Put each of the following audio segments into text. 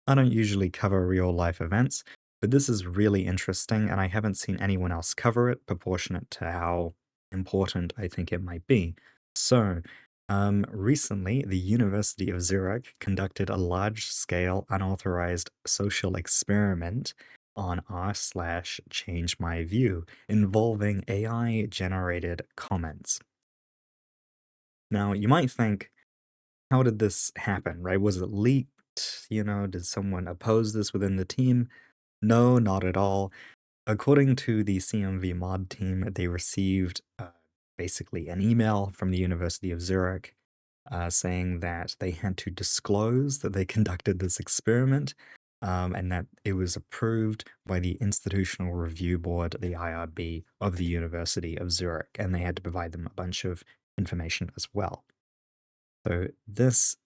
I don't usually cover real life events, but this is really interesting, and I haven't seen anyone else cover it proportionate to how important I think it might be. So, recently, the University of Zurich conducted a large scale unauthorized social experiment on r slash changemyview involving AI generated comments. Now, you might think, how did this happen, right? Was it leaked? Did someone oppose this within the team? No, not at all. According to the CMV mod team, they received basically an email from the University of Zurich saying that they had to disclose that they conducted this experiment and that it was approved by the Institutional Review Board, the IRB, of the University of Zurich, and they had to provide them a bunch of information as well. So, this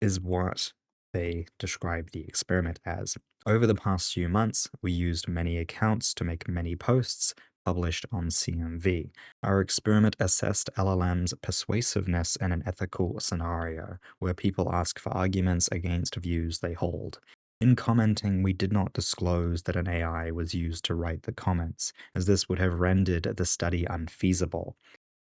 is what they describe the experiment as. Over the past few months, we used many accounts to make many posts published on CMV. Our experiment assessed LLM's persuasiveness in an ethical scenario where people ask for arguments against views they hold. In commenting, we did not disclose that an AI was used to write the comments, as this would have rendered the study unfeasible.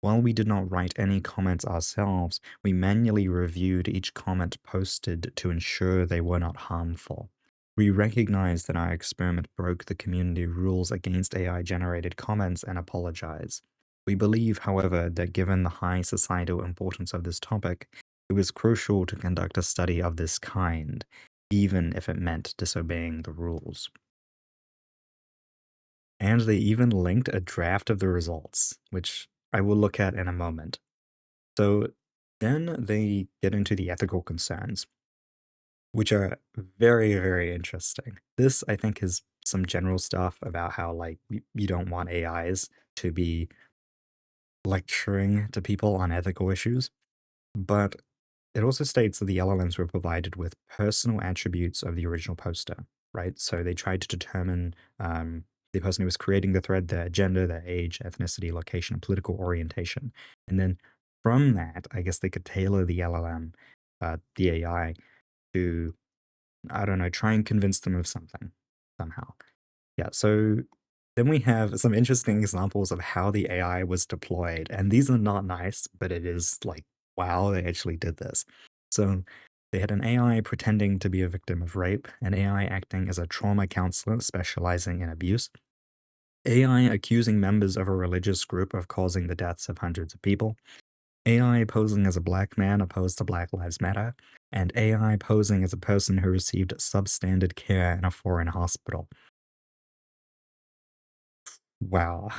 While we did not write any comments ourselves, we manually reviewed each comment posted to ensure they were not harmful. We recognized that our experiment broke the community rules against AI generated comments and apologize. We believe, however, that given the high societal importance of this topic, it was crucial to conduct a study of this kind, even if it meant disobeying the rules. And they even linked a draft of the results, which I will look at in a moment. So then they get into the ethical concerns, which are very, very interesting. This, I think, is some general stuff about how, like, you don't want AIs to be lecturing to people on ethical issues. But it also states that the LLMs were provided with personal attributes of the original poster, right? So they tried to determine the person who was creating the thread, their gender, their age, ethnicity, location, and political orientation. And then from that, I guess they could tailor the LLM, the AI, to, I don't know, try and convince them of something somehow. Yeah, so then we have some interesting examples of how the AI was deployed, and these are not nice, but it is like, wow, they actually did this. So they had an AI pretending to be a victim of rape, an AI acting as a trauma counselor specializing in abuse, AI accusing members of a religious group of causing the deaths of hundreds of people, AI posing as a black man opposed to Black Lives Matter, and AI posing as a person who received substandard care in a foreign hospital. Wow.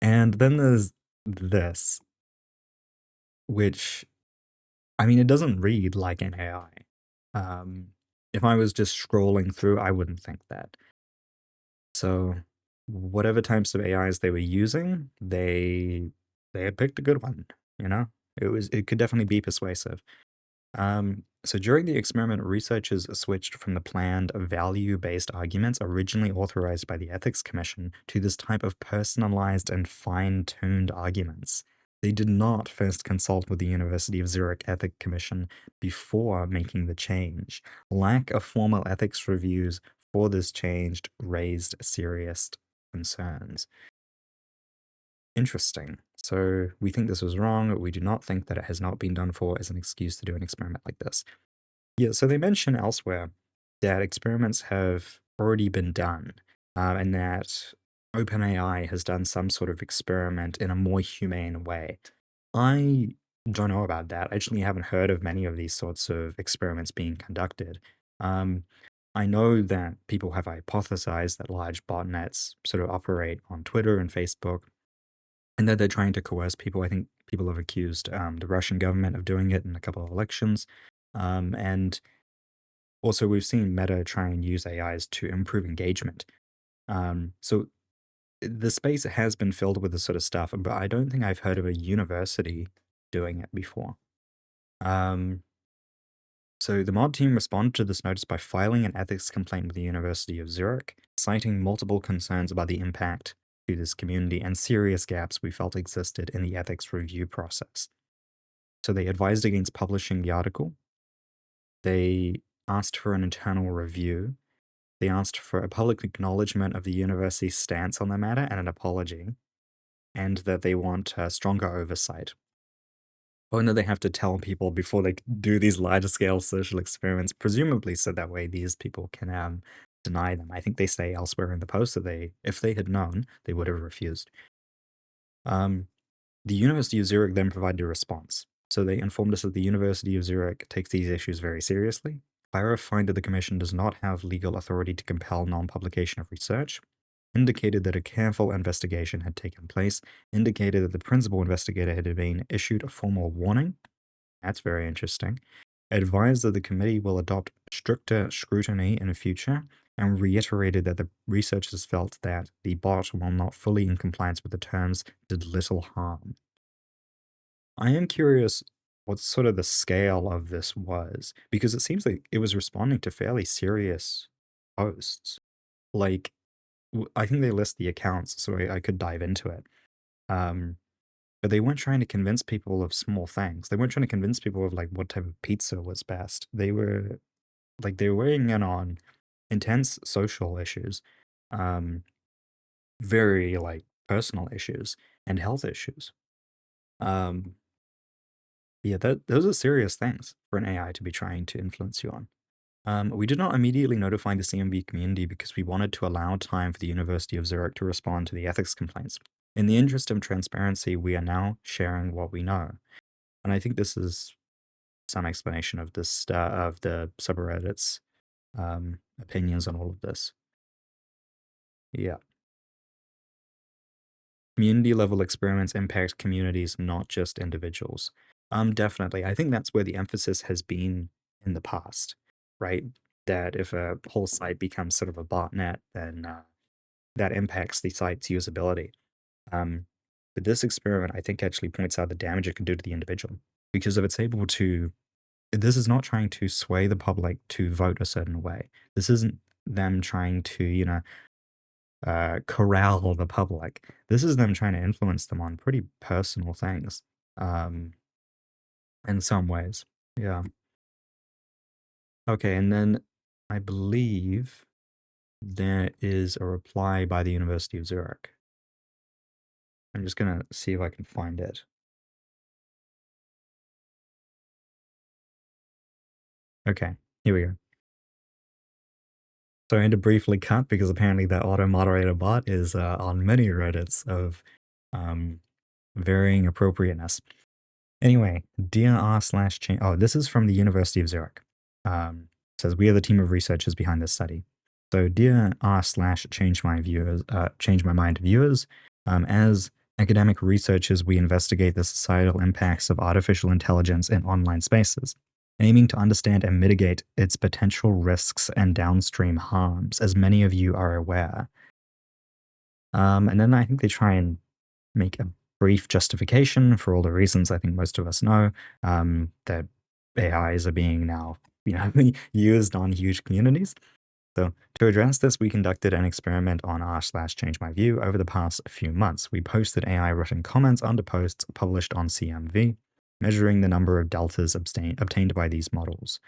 And then there's this, which, I mean, it doesn't read like an AI. Um, if I was just scrolling through, I wouldn't think that. So, whatever types of AIs they were using, they had picked a good one. You know, it could definitely be persuasive. So during the experiment, researchers switched from the planned value-based arguments originally authorized by the Ethics Commission to this type of personalized and fine-tuned arguments. They did not first consult with the University of Zurich Ethics Commission before making the change. Lack of formal ethics reviews for this change raised serious concerns. Interesting. So we think this was wrong. We do not think that it has not been done for as an excuse to do an experiment like this. Yeah, so they mention elsewhere that experiments have already been done, and that OpenAI has done some sort of experiment in a more humane way. I don't know about that. I actually haven't heard of many of these sorts of experiments being conducted. Um, I know that people have hypothesized that large botnets sort of operate on Twitter and Facebook, and that they're trying to coerce people. I think people have accused the Russian government of doing it in a couple of elections. And also, we've seen Meta try and use AIs to improve engagement. So the space has been filled with this sort of stuff, but I don't think I've heard of a university doing it before. Um, so the mod team responded to this notice by filing an ethics complaint with the University of Zurich, citing multiple concerns about the impact to this community and serious gaps we felt existed in the ethics review process. So they advised against publishing the article. They asked for an internal review. They asked for a public acknowledgement of the university's stance on the matter and an apology, and that they want stronger oversight. Oh, no, they have to tell people before they do these larger scale social experiments, presumably so that way these people can deny them. I think they say elsewhere in the post that if they had known, they would have refused. Um, the University of Zurich then provided a response. So they informed us that the University of Zurich takes these issues very seriously, clarified that the Commission does not have legal authority to compel non publication of research, indicated that a careful investigation had taken place, indicated that the principal investigator had been issued a formal warning. That's very interesting. Advised that the committee will adopt stricter scrutiny in the future, and reiterated that the researchers felt that the bot, while not fully in compliance with the terms, did little harm. I am curious what sort of the scale of this was, because it seems like it was responding to fairly serious posts. Like, I think they list the accounts, so I could dive into it. Um, but they weren't trying to convince people of small things. They weren't trying to convince people of like what type of pizza was best. They were weighing in on intense social issues, um, very like personal issues and health issues. Um, yeah, those are serious things for an AI to be trying to influence you on. We did not immediately notify the CMV community because we wanted to allow time for the University of Zurich to respond to the ethics complaints. In the interest of transparency, we are now sharing what we know. And I think this is some explanation of this of the subreddit's opinions on all of this. Yeah. Community level experiments impact communities, not just individuals. Definitely. I think that's where the emphasis has been in the past, right? That if a whole site becomes sort of a botnet, then that impacts the site's usability. Um, but this experiment, I think, actually points out the damage it can do to the individual. Because if it's able to, this is not trying to sway the public to vote a certain way. This isn't them trying to, corral the public. This is them trying to influence them on pretty personal things, um, in some ways. Yeah. Okay, and then I believe there is a reply by the University of Zurich. I'm just gonna see if I can find it. Okay, here we go. So I had to briefly cut because apparently that auto moderator bot is on many Reddits of um, varying appropriateness. Anyway, dear r slash change. Oh, this is from the University of Zurich. Says we are the team of researchers behind this study. So, dear r slash change my mind viewers. As academic researchers, we investigate the societal impacts of artificial intelligence in online spaces, aiming to understand and mitigate its potential risks and downstream harms, as many of you are aware. And then I think they try and make a brief justification for all the reasons I think most of us know, that AIs are being now, used on huge communities. So to address this, we conducted an experiment on r/changemyview over the past few months. We posted AI-written comments under posts published on CMV, measuring the number of deltas obtained by these models,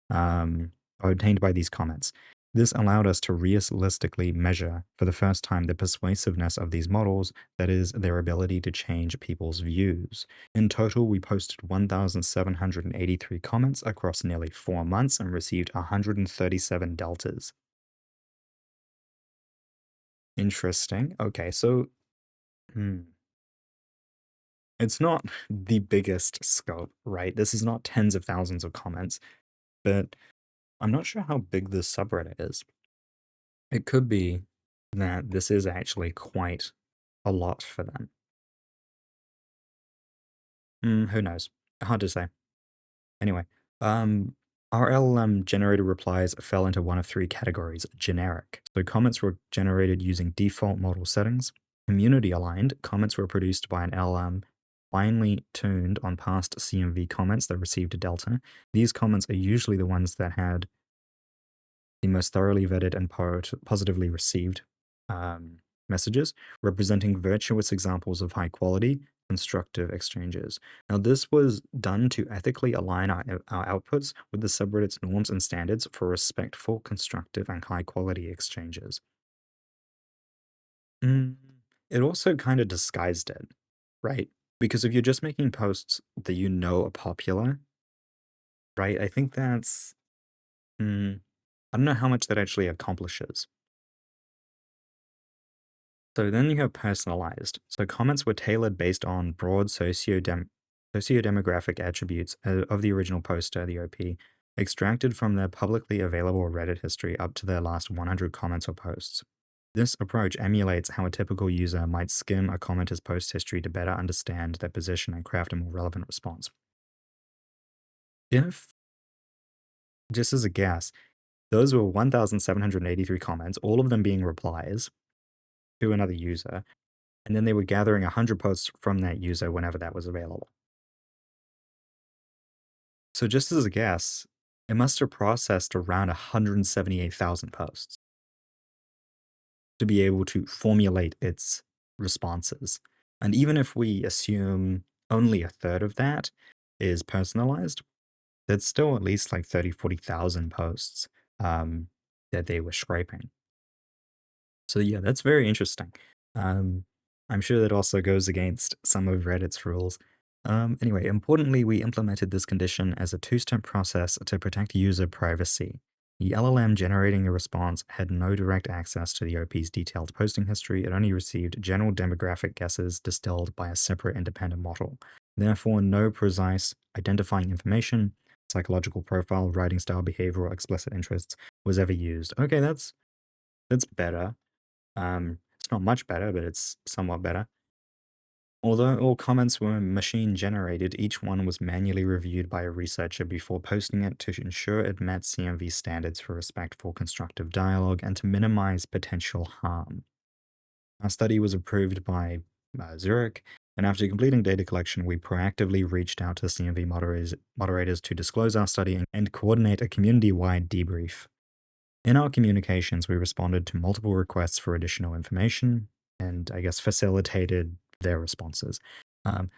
or obtained by these comments. This allowed us to realistically measure for the first time the persuasiveness of these models, that is, their ability to change people's views. In total, we posted 1,783 comments across nearly 4 months and received 137 deltas. Interesting. Okay, so hmm, it's not the biggest scope, right? This is not tens of thousands of comments, but I'm not sure how big this subreddit is. It could be that this is actually quite a lot for them. Who knows? Hard to say. Anyway, um, our LLM generated replies fell into one of three categories: generic. So comments were generated using default model settings. Community aligned comments were produced by an LLM finely tuned on past CMV comments that received a delta. These comments are usually the ones that had the most thoroughly vetted and positively received messages, representing virtuous examples of high quality, constructive exchanges. Now, this was done to ethically align our outputs with the subreddit's norms and standards for respectful, constructive, and high quality exchanges. Mm, it also kind of disguised it, right? Because if you're just making posts that you know are popular, right? I think that's, mm, I don't know how much that actually accomplishes. So then you have personalized. So comments were tailored based on broad socio-demographic attributes of the original poster, the OP, extracted from their publicly available Reddit history up to their last 100 comments or posts. This approach emulates how a typical user might skim a commenter's post history to better understand their position and craft a more relevant response. If, just as a guess, those were 1,783 comments, all of them being replies to another user, and then they were gathering 100 posts from that user whenever that was available. So just as a guess, it must have processed around 178,000 posts to be able to formulate its responses. And even if we assume only a third of that is personalized, that's still at least like 30, 40,000 posts um, that they were scraping. So yeah, that's very interesting. Um, I'm sure that also goes against some of Reddit's rules. Anyway, importantly, we implemented this condition as a two-step process to protect user privacy. The LLM generating a response had no direct access to the OP's detailed posting history. It only received general demographic guesses distilled by a separate independent model. Therefore, no precise identifying information, psychological profile, writing style, behavior, or explicit interests was ever used. Okay, that's better. It's not much better, but it's somewhat better. Although all comments were machine generated, each one was manually reviewed by a researcher before posting it to ensure it met CMV standards for respectful constructive dialogue and to minimize potential harm. Our study was approved by Zurich, and after completing data collection, we proactively reached out to CMV moderators to disclose our study and coordinate a community wide debrief. In our communications, we responded to multiple requests for additional information and, I guess, facilitated their responses.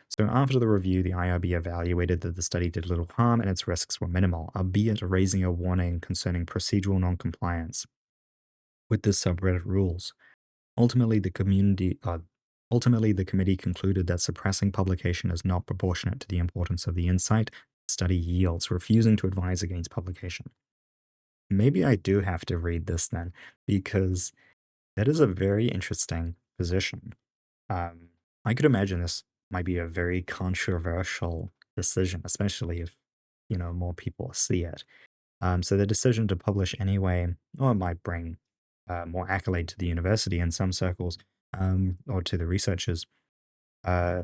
So, after the review, the IRB evaluated that the study did little harm and its risks were minimal, albeit raising a warning concerning procedural noncompliance with the subreddit rules. Ultimately, the community. Ultimately, the committee concluded that suppressing publication is not proportionate to the importance of the insight the study yields, refusing to advise against publication. Maybe I do have to read this then, because that is a very interesting position. Um, I could imagine this might be a very controversial decision, especially if, more people see it. So the decision to publish anyway, or it might bring more accolade to the university in some circles, or to the researchers. Uh,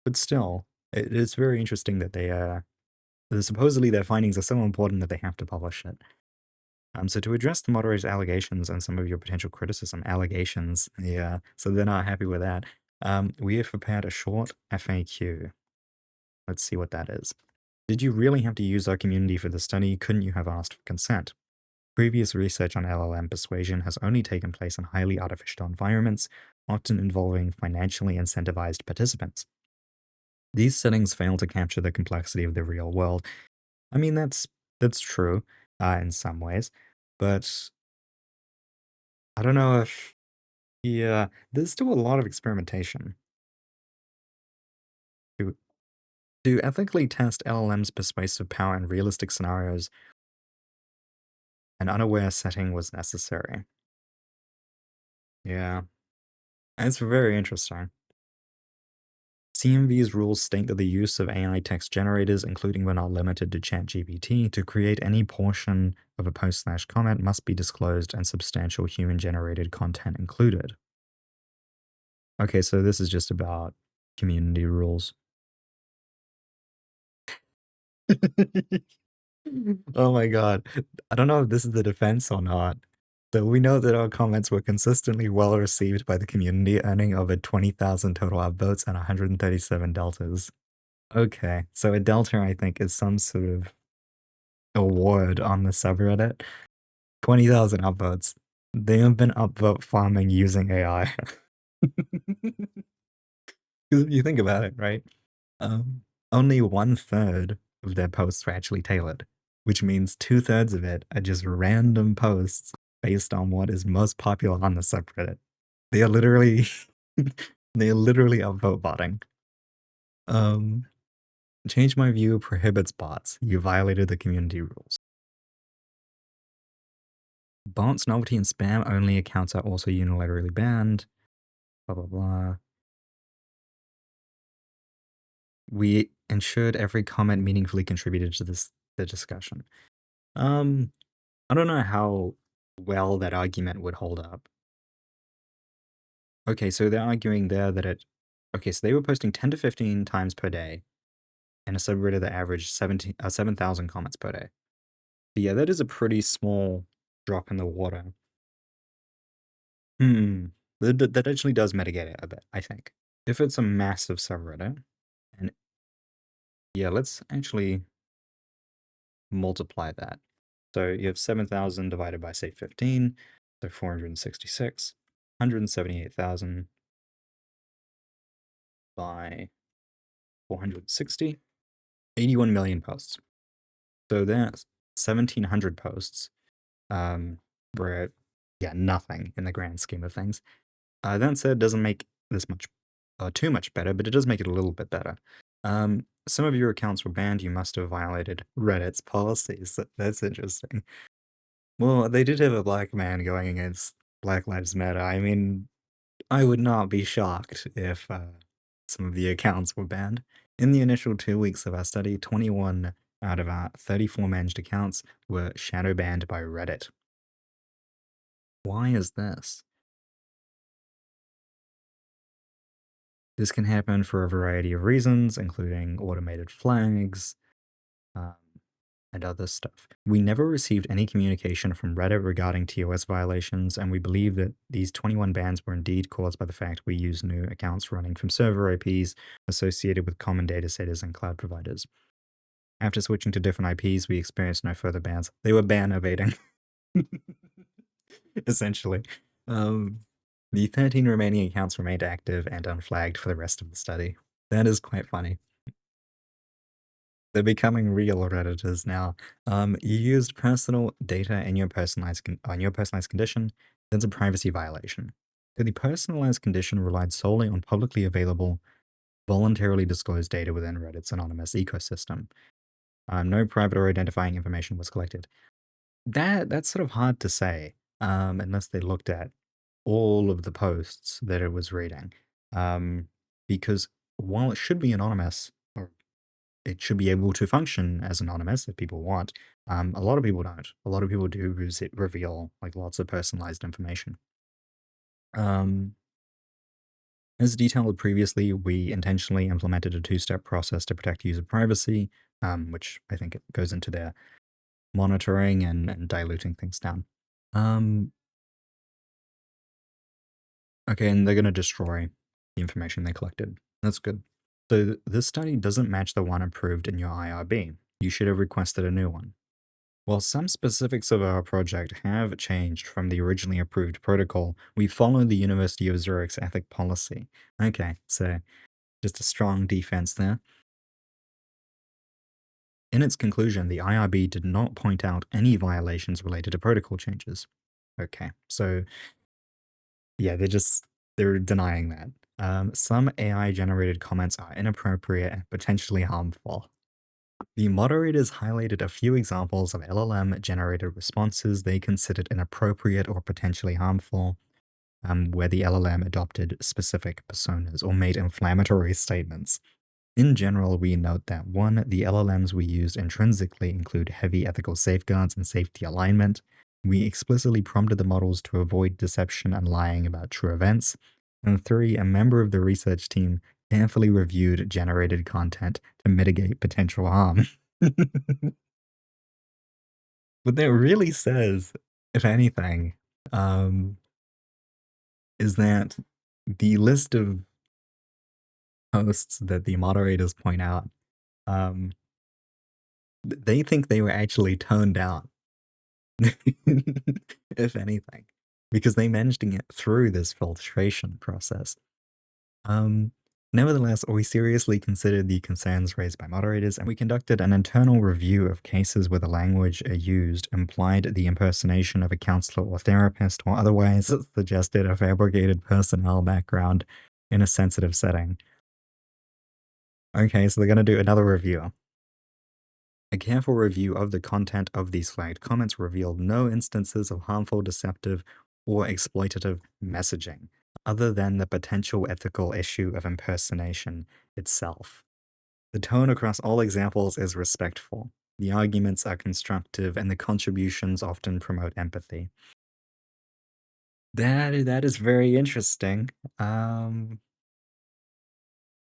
but still, it is very interesting that supposedly their findings are so important that they have to publish it. So to address the moderator's allegations and some of your potential criticism, allegations, yeah, so they're not happy with that. We have prepared a short FAQ. Let's see what that is. Did you really have to use our community for the study? Couldn't you have asked for consent? Previous research on LLM persuasion has only taken place in highly artificial environments, often involving financially incentivized participants. These settings fail to capture the complexity of the real world. I mean, that's true in some ways, but I don't know if yeah, there's still a lot of experimentation. To to ethically test LLM's persuasive power in realistic scenarios, an unaware setting was necessary. Yeah, and it's very interesting. CMV's rules state that the use of AI text generators, including but not limited to ChatGPT, to create any portion of a post/comment must be disclosed and substantial human-generated content included. Okay, so this is just about community rules. Oh my god. I don't know if this is the defense or not. So we know that our comments were consistently well received by the community, earning over 20,000 total upvotes and 137 deltas. Okay, so a delta, I think, is some sort of award on the subreddit. 20,000 upvotes. They have been upvote farming using AI. 'Cause if you think about it, right, um, only 1/3 of their posts were actually tailored, which means 2/3 of it are just random posts based on what is most popular on the subreddit. They are literally they are literally upvote botting. Um, Change my view prohibits bots. You violated the community rules. Bots, novelty, and spam only accounts are also unilaterally banned. Blah blah blah. We ensured every comment meaningfully contributed to the discussion. Um, I don't know how well that argument would hold up. Okay, so they're arguing there that it. Okay, so they were posting 10 to 15 times per day in a subreddit that averaged 7,000 comments per day. But yeah, that is a pretty small drop in the water. Hmm. That actually does mitigate it a bit, I think. If it's a massive subreddit, and yeah, let's actually multiply that. So you have 7,000 divided by, say, 15, so 466, 178,000 by 460, 81 million posts. So that's 1,700 posts, um, were, yeah, nothing in the grand scheme of things. That said, doesn't make this much, too much better, but it does make it a little bit better. Some of your accounts were banned. You must have violated Reddit's policies. That's interesting. Well, they did have a black man going against Black Lives Matter. I mean, I would not be shocked if some of the accounts were banned. In the initial 2 weeks of our study, 21 out of our 34 managed accounts were shadow banned by Reddit. Why is this? This can happen for a variety of reasons, including automated flags, um, and other stuff. We never received any communication from Reddit regarding TOS violations, and we believe that these 21 bans were indeed caused by the fact we use new accounts running from server IPs associated with common data centers and cloud providers. After switching to different IPs, we experienced no further bans. They were ban evading, essentially. Um, the 13 remaining accounts remained active and unflagged for the rest of the study. That is quite funny. They're becoming real Redditors now. You used personal data in your on your personalized condition. That's a privacy violation. So the personalized condition relied solely on publicly available, voluntarily disclosed data within Reddit's anonymous ecosystem. No private or identifying information was collected. That's sort of hard to say, unless they looked at all of the posts that it was reading, because while it should be anonymous, or it should be able to function as anonymous if people want. A lot of people don't. A lot of people do reveal like lots of personalized information. Um, as detailed previously, we intentionally implemented a two-step process to protect user privacy, which I think it goes into their monitoring and diluting things down. Um, okay, and they're going to destroy the information they collected. That's good. So this study doesn't match the one approved in your IRB. You should have requested a new one. While some specifics of our project have changed from the originally approved protocol, we follow the University of Zurich's ethic policy. Okay, so just a strong defense there. In its conclusion, the IRB did not point out any violations related to protocol changes. Okay, so yeah, they're denying that. Some AI generated comments are inappropriate and potentially harmful. The moderators highlighted a few examples of LLM-generated responses they considered inappropriate or potentially harmful, where the LLM adopted specific personas or made inflammatory statements. In general, we note that 1. The LLMs we used intrinsically include heavy ethical safeguards and safety alignment. We explicitly prompted the models to avoid deception and lying about true events. And 3. A member of the research team carefully reviewed generated content to mitigate potential harm. What that really says, if anything, um, is that the list of posts that the moderators point out, um, they think they were actually toned down, if anything, because they managed to get through this filtration process. Um, Nevertheless, we seriously considered the concerns raised by moderators, and we conducted an internal review of cases where the language used implied the impersonation of a counselor or therapist, or otherwise suggested a fabricated personnel background in a sensitive setting. Okay, so they're going to do another review. A careful review of the content of these flagged comments revealed no instances of harmful, deceptive, or exploitative messaging, other than the potential ethical issue of impersonation itself. The tone across all examples is respectful. The arguments are constructive, and the contributions often promote empathy. That is very interesting.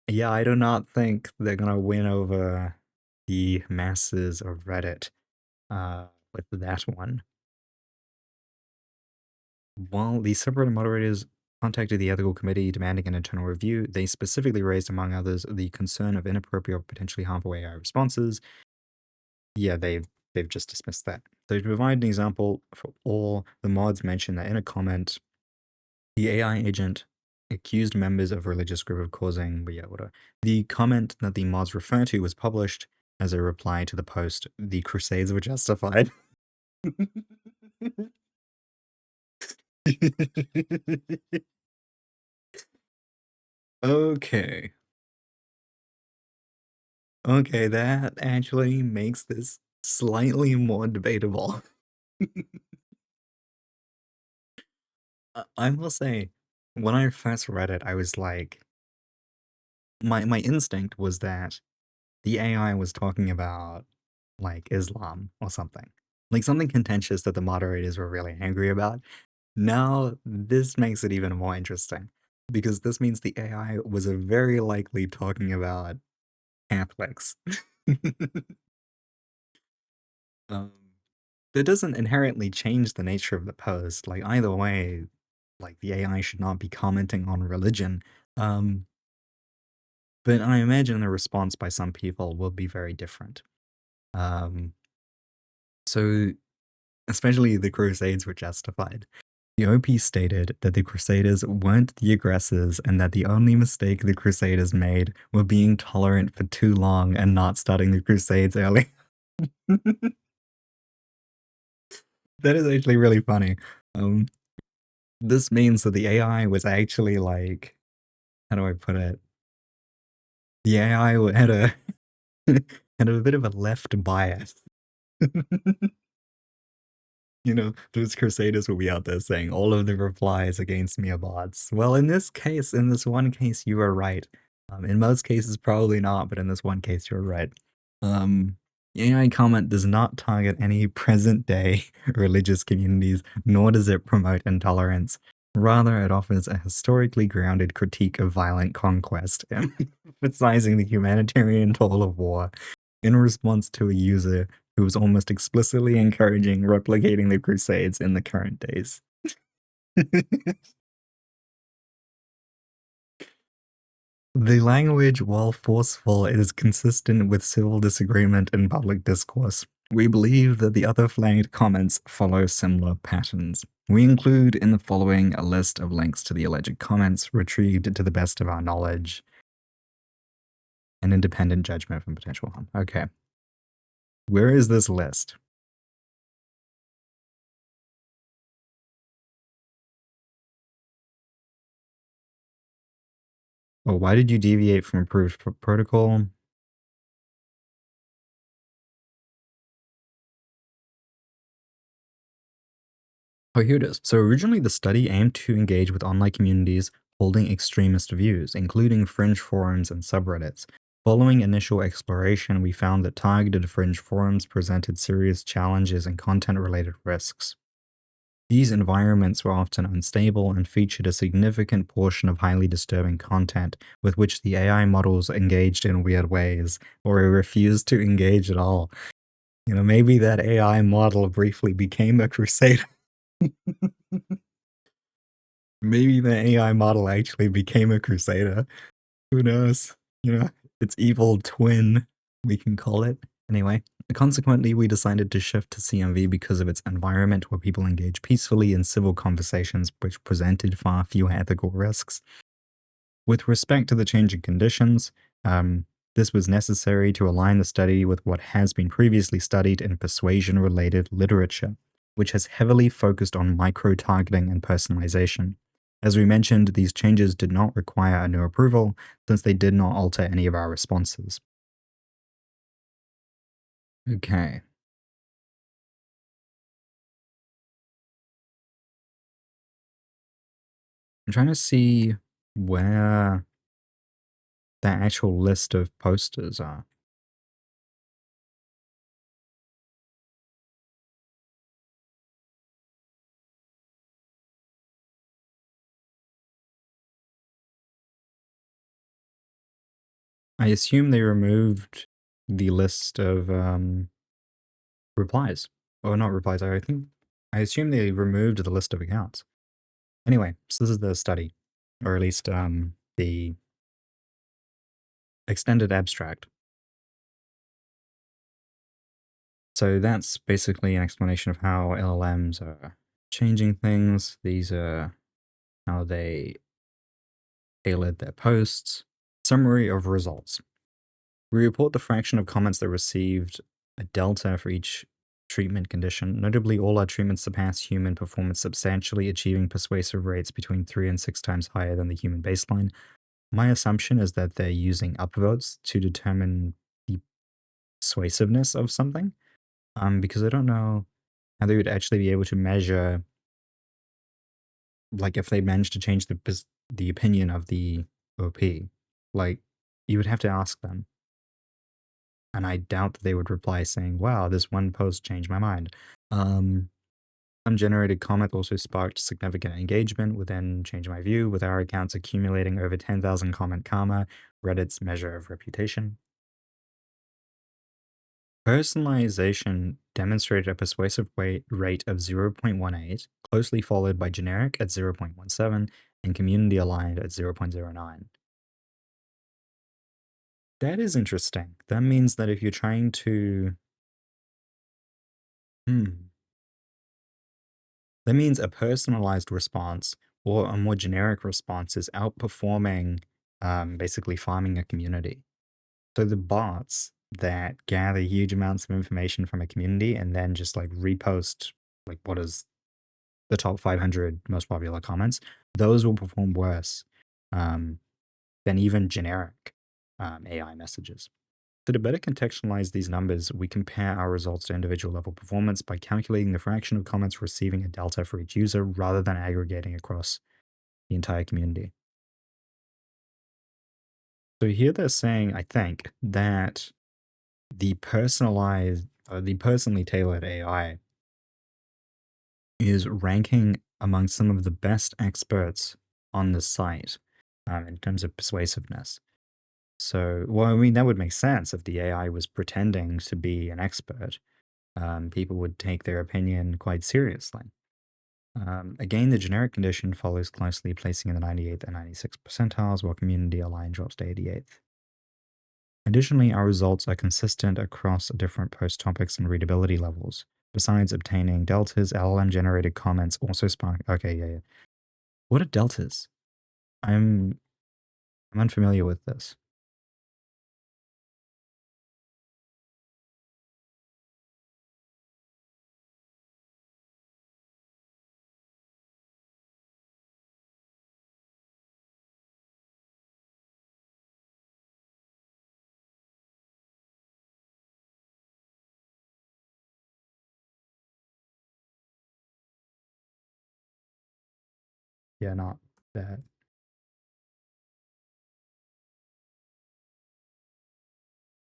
Yeah, I do not think they're gonna win over the masses of Reddit with that one. While the subreddit moderators contacted the ethical committee demanding an internal review, they specifically raised, among others, the concern of inappropriate or potentially harmful AI responses. Yeah, they've just dismissed that. So to provide an example for all, the mods mentioned that in a comment, the AI agent accused members of a religious group of causing whatever. The comment that the mods refer to was published as a reply to the post, "The Crusades were justified." Okay. Okay, that actually makes this slightly more debatable. I will say, when I first read it, I was like, my instinct was that the AI was talking about like Islam or something, like something contentious that the moderators were really angry about. Now, this makes it even more interesting because this means the AI was a very likely talking about Catholics. um, that doesn't inherently change the nature of the post. Like either way, like the AI should not be commenting on religion. Um, but I imagine the response by some people will be very different. Um, so especially the Crusades were justified. The OP stated that the Crusaders weren't the aggressors and that the only mistake the Crusaders made were being tolerant for too long and not starting the Crusades early. That is actually really funny. Um, this means that the AI was actually like, how do I put it? The AI had a had a bit of a left bias. You know, those crusaders will be out there saying all of the replies against me are bots. Well, in this case, in this one case, you are right. In most cases, probably not, but in this one case, you're right. The AI comment does not target any present day religious communities, nor does it promote intolerance. Rather, it offers a historically grounded critique of violent conquest, emphasizing the humanitarian toll of war in response to a user who was almost explicitly encouraging replicating the Crusades in the current days. The language, while forceful, is consistent with civil disagreement in public discourse. We believe that the other flagged comments follow similar patterns. We include in the following a list of links to the alleged comments retrieved to the best of our knowledge. An independent judgment from potential harm. Okay. Where is this list? Oh, why did you deviate from approved protocol? Oh, here it is. So originally, the study aimed to engage with online communities holding extremist views, including fringe forums and subreddits. Following initial exploration, we found that targeted fringe forums presented serious challenges and content-related risks. These environments were often unstable and featured a significant portion of highly disturbing content with which the AI models engaged in weird ways, or refused to engage at all. You know, maybe that AI model briefly became a crusader. Maybe the AI model actually became a crusader. Who knows? You know, its evil twin, we can call it. Anyway, consequently, we decided to shift to CMV because of its environment where people engage peacefully in civil conversations, which presented far fewer ethical risks. With respect to the changing conditions, this was necessary to align the study with what has been previously studied in persuasion related literature, which has heavily focused on micro targeting and personalization. As we mentioned, these changes did not require a new approval since they did not alter any of our responses. Okay, I'm trying to see where the actual list of posters are. I assume they removed the list of replies. Or not replies, I assume they removed the list of accounts. Anyway, so this is the study, or at least the extended abstract. So that's basically an explanation of how LLMs are changing things. These are how they tailored their posts. Summary of results. We report the fraction of comments that received a delta for each treatment condition. Notably, all our treatments surpass human performance substantially, achieving persuasive rates between 3 and 6 times higher than the human baseline. My assumption is that they're using upvotes to determine the persuasiveness of something, because I don't know how they would actually be able to measure, like, if they managed to change the opinion of the OP. Like, you would have to ask them. And I doubt that they would reply saying, wow, this one post changed my mind. Um, Ungenerated comment also sparked significant engagement within Change My View, with our accounts accumulating over 10,000 comment karma, Reddit's measure of reputation. Personalization demonstrated a persuasive rate of 0.18, closely followed by generic at 0.17 and community aligned at 0.09. That is interesting. That means that if you're trying to. Hmm. That means a personalized response or a more generic response is outperforming basically farming a community. So the bots that gather huge amounts of information from a community and then just like repost like what is the top 500 most popular comments, those will perform worse um, than even generic AI messages. So to better contextualize these numbers, we compare our results to individual level performance by calculating the fraction of comments receiving a delta for each user rather than aggregating across the entire community. So here they're saying, I think, that the personally tailored AI is ranking among some of the best experts on the site in terms of persuasiveness. So, well, I mean, that would make sense if the AI was pretending to be an expert. People would take their opinion quite seriously. Again, the generic condition follows closely, placing in the 98th and 96th percentiles, while community align drops to 88th. Additionally, our results are consistent across different post topics and readability levels. Besides obtaining deltas, LLM generated comments also spark. Okay, yeah, yeah. What are deltas? I'm I'm unfamiliar with this. Yeah, not that.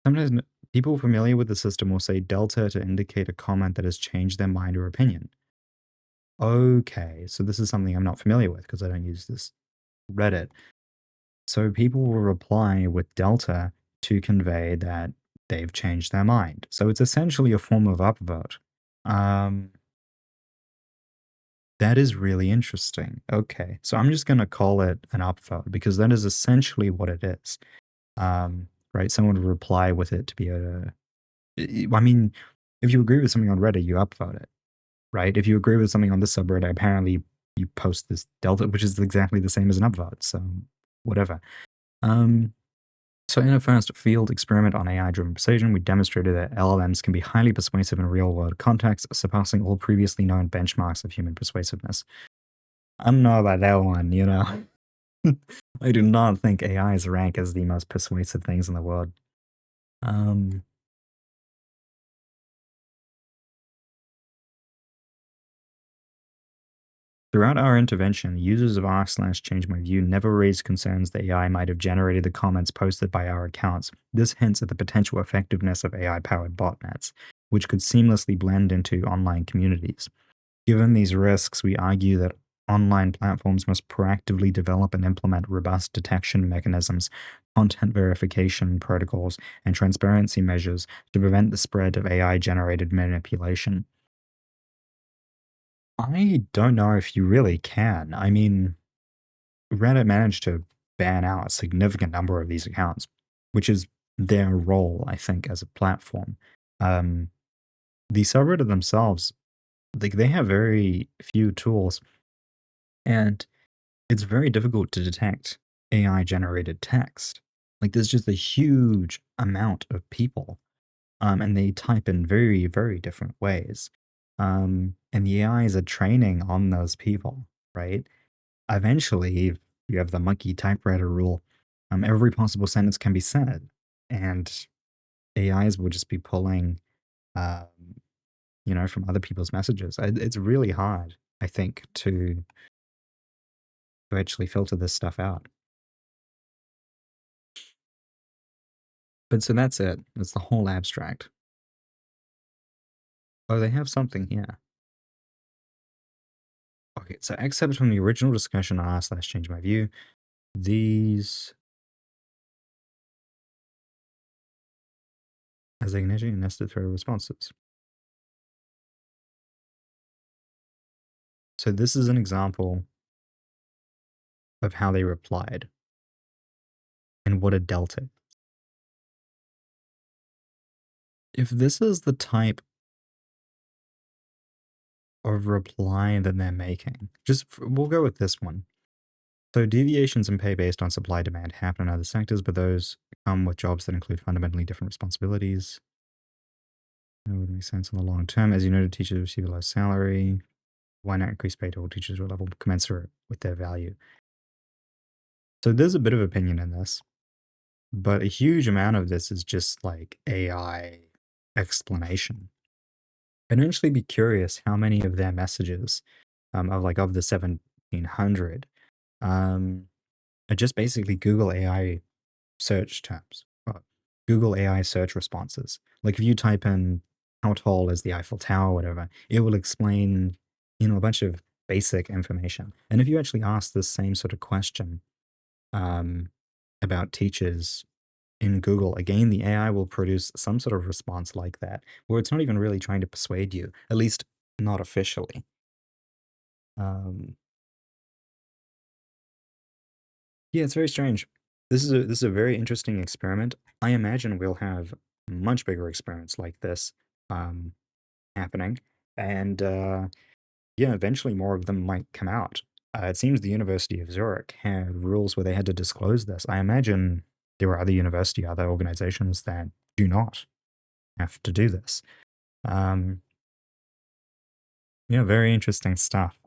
Sometimes people familiar with the system will say delta to indicate a comment that has changed their mind or opinion. Okay, so this is something I'm not familiar with because I don't use this Reddit. So people will reply with delta to convey that they've changed their mind. So it's essentially a form of upvote. Um, that is really interesting. Okay, so I'm just going to call it an upvote because that is essentially what it is. Right? Someone would reply with it to be a. I mean, if you agree with something on Reddit, you upvote it, right? If you agree with something on this subreddit, apparently you post this delta, which is exactly the same as an upvote. So whatever. Um, so in a first field experiment on AI-driven persuasion, we demonstrated that LLMs can be highly persuasive in real-world contexts, surpassing all previously known benchmarks of human persuasiveness. I don't know about that one, you know. I do not think AIs rank as the most persuasive things in the world. Um, Throughout our intervention, users of r/changemyview never raised concerns that AI might have generated the comments posted by our accounts. This hints at the potential effectiveness of AI-powered botnets, which could seamlessly blend into online communities. Given these risks, we argue that online platforms must proactively develop and implement robust detection mechanisms, content verification protocols, and transparency measures to prevent the spread of AI generated manipulation. I don't know if you really can. I mean, Reddit managed to ban out a significant number of these accounts, which is their role, I think, as a platform. Um, the subreddit themselves, like they have very few tools, and it's very difficult to detect AI generated text. Like there's just a huge amount of people, and they type in very, very different ways. And the AIs are training on those people, right? Eventually, if you have the monkey typewriter rule, every possible sentence can be said, and AIs will just be pulling, um, from other people's messages. It's really hard, I think, to actually filter this stuff out. But so that's it. That's the whole abstract. Oh, they have something here. Okay, so excerpts from the original discussion on r/change my view. These as ignition and nested thread responses. So this is an example of how they replied and what a delta. If this is the type of reply that they're making, we'll go with this one. So deviations in pay based on supply demand happen in other sectors, but those come with jobs that include fundamentally different responsibilities. That would make sense in the long term. As you noted, teachers receive a low salary. Why not increase pay to all teachers at a level commensurate with their value? So there's a bit of opinion in this, but a huge amount of this is just like AI explanation. I'd actually be curious how many of their messages, of the 1700, um, are just basically Google AI search terms, Google AI search responses. Like if you type in how tall is the Eiffel Tower, or whatever, it will explain, a bunch of basic information. And if you actually ask this same sort of question um, about teachers in Google, again, the AI will produce some sort of response like that, where it's not even really trying to persuade you, at least not officially. Um, yeah, it's very strange. This is a very interesting experiment. I imagine we'll have much bigger experiments like this um, happening, and yeah, eventually more of them might come out. It seems the University of Zurich had rules where they had to disclose this. I imagine there are other organizations that do not have to do this. Um, yeah, very interesting stuff.